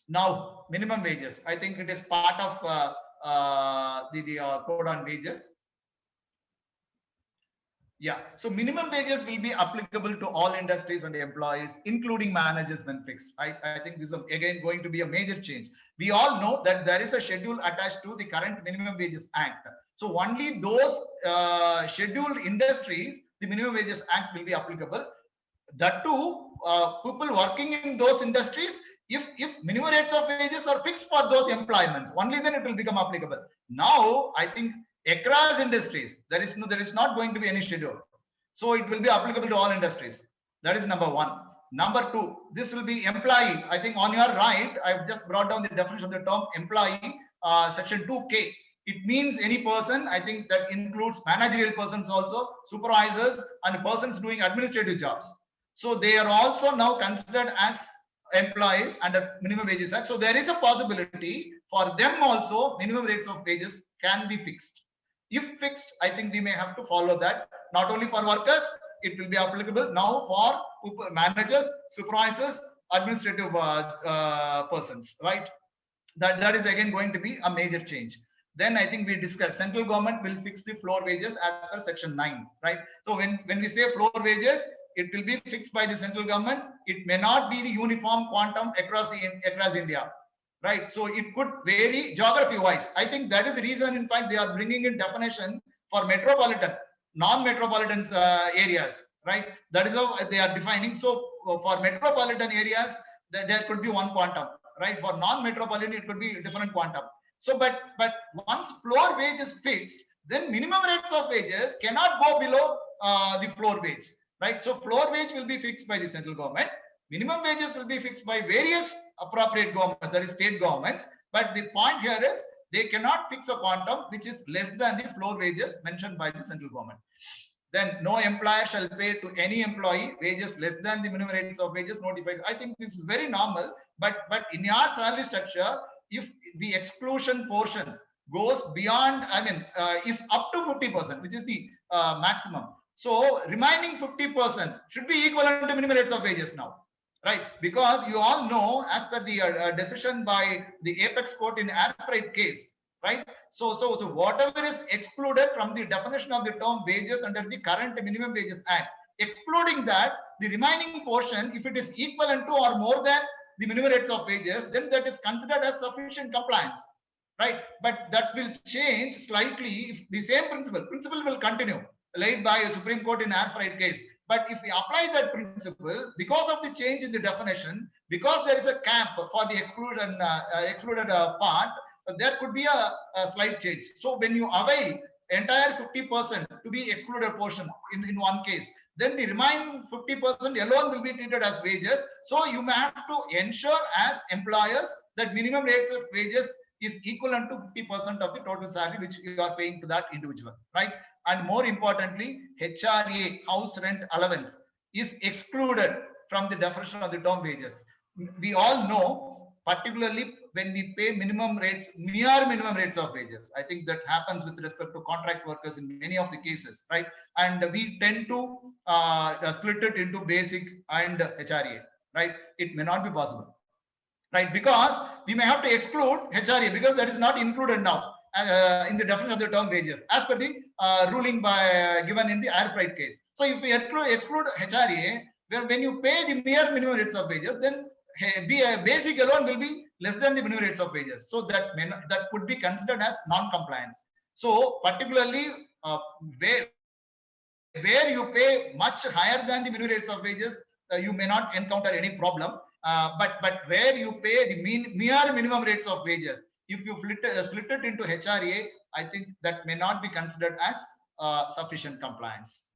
Now, minimum wages. I think it is part of the code on wages. Yeah, so minimum wages will be applicable to all industries and employees, including managers when fixed. I think this is again going to be a major change. We all know that there is a schedule attached to the current Minimum Wages Act. So only those scheduled industries, the Minimum Wages Act will be applicable. That too, people working in those industries, if minimum rates of wages are fixed for those employments, only then it will become applicable. Now, I think across industries, there is not going to be any schedule. So it will be applicable to all industries. That is number one. Number two, this will be employee. I think on your right, I've just brought down the definition of the term employee, section 2K. It means any person. I think that includes managerial persons also, supervisors, and persons doing administrative jobs. So they are also now considered as employees under Minimum Wages Act. So there is a possibility for them also minimum rates of wages can be fixed. If fixed, I think we may have to follow that. Not only for workers, it will be applicable now for managers, supervisors, administrative persons, right? That is again going to be a major change. Then I think we discussed central government will fix the floor wages as per section 9, right? So when we say floor wages, it will be fixed by the central government. It may not be the uniform quantum across India, right? So it could vary geography wise. I think that is the reason, in fact, they are bringing in definition for metropolitan, non-metropolitan areas, right? That is how they are defining. So for metropolitan areas, there could be one quantum, right? For non-metropolitan, it could be a different quantum. So, but once floor wage is fixed, then minimum rates of wages cannot go below the floor wage, right? So floor wage will be fixed by the central government. Minimum wages will be fixed by various appropriate governments, that is state governments. But the point here is they cannot fix a quantum which is less than the floor wages mentioned by the central government. Then no employer shall pay to any employee wages less than the minimum rates of wages notified. I think this is very normal, but in your salary structure, if the exclusion portion goes beyond, is up to 50%, which is the maximum. So remaining 50% should be equivalent to minimum rates of wages now, right? Because you all know, as per the decision by the apex court in air freight case, right? So whatever is excluded from the definition of the term wages under the current Minimum Wages Act, excluding that, the remaining portion, if it is equivalent to or more than the minimum rates of wages, then that is considered as sufficient compliance, right? But that will change slightly if the same principle will continue, laid by a Supreme Court in air freight case. But if we apply that principle, because of the change in the definition, because there is a cap for the excluded part, there could be a slight change. So when you avail entire 50% to be excluded portion in one case, then the remaining 50% alone will be treated as wages. So you may have to ensure as employers that minimum rates of wages is equivalent to 50% of the total salary which you are paying to that individual, right? And more importantly, HRA, house rent allowance, is excluded from the definition of the term wages. We all know, particularly when we pay minimum rates, mere minimum rates of wages. I think that happens with respect to contract workers in many of the cases, right? And we tend to split it into basic and HRA, right? It may not be possible, right? Because we may have to exclude HRA because that is not included now in the definition of the term wages as per the ruling by given in the air freight case. So if we exclude HRA, when you pay the mere minimum rates of wages, then basic alone will be less than the minimum rates of wages. So that could be considered as non-compliance. So particularly where you pay much higher than the minimum rates of wages, you may not encounter any problem. But where you pay the mere minimum rates of wages, if you split it into HRA, I think that may not be considered as sufficient compliance.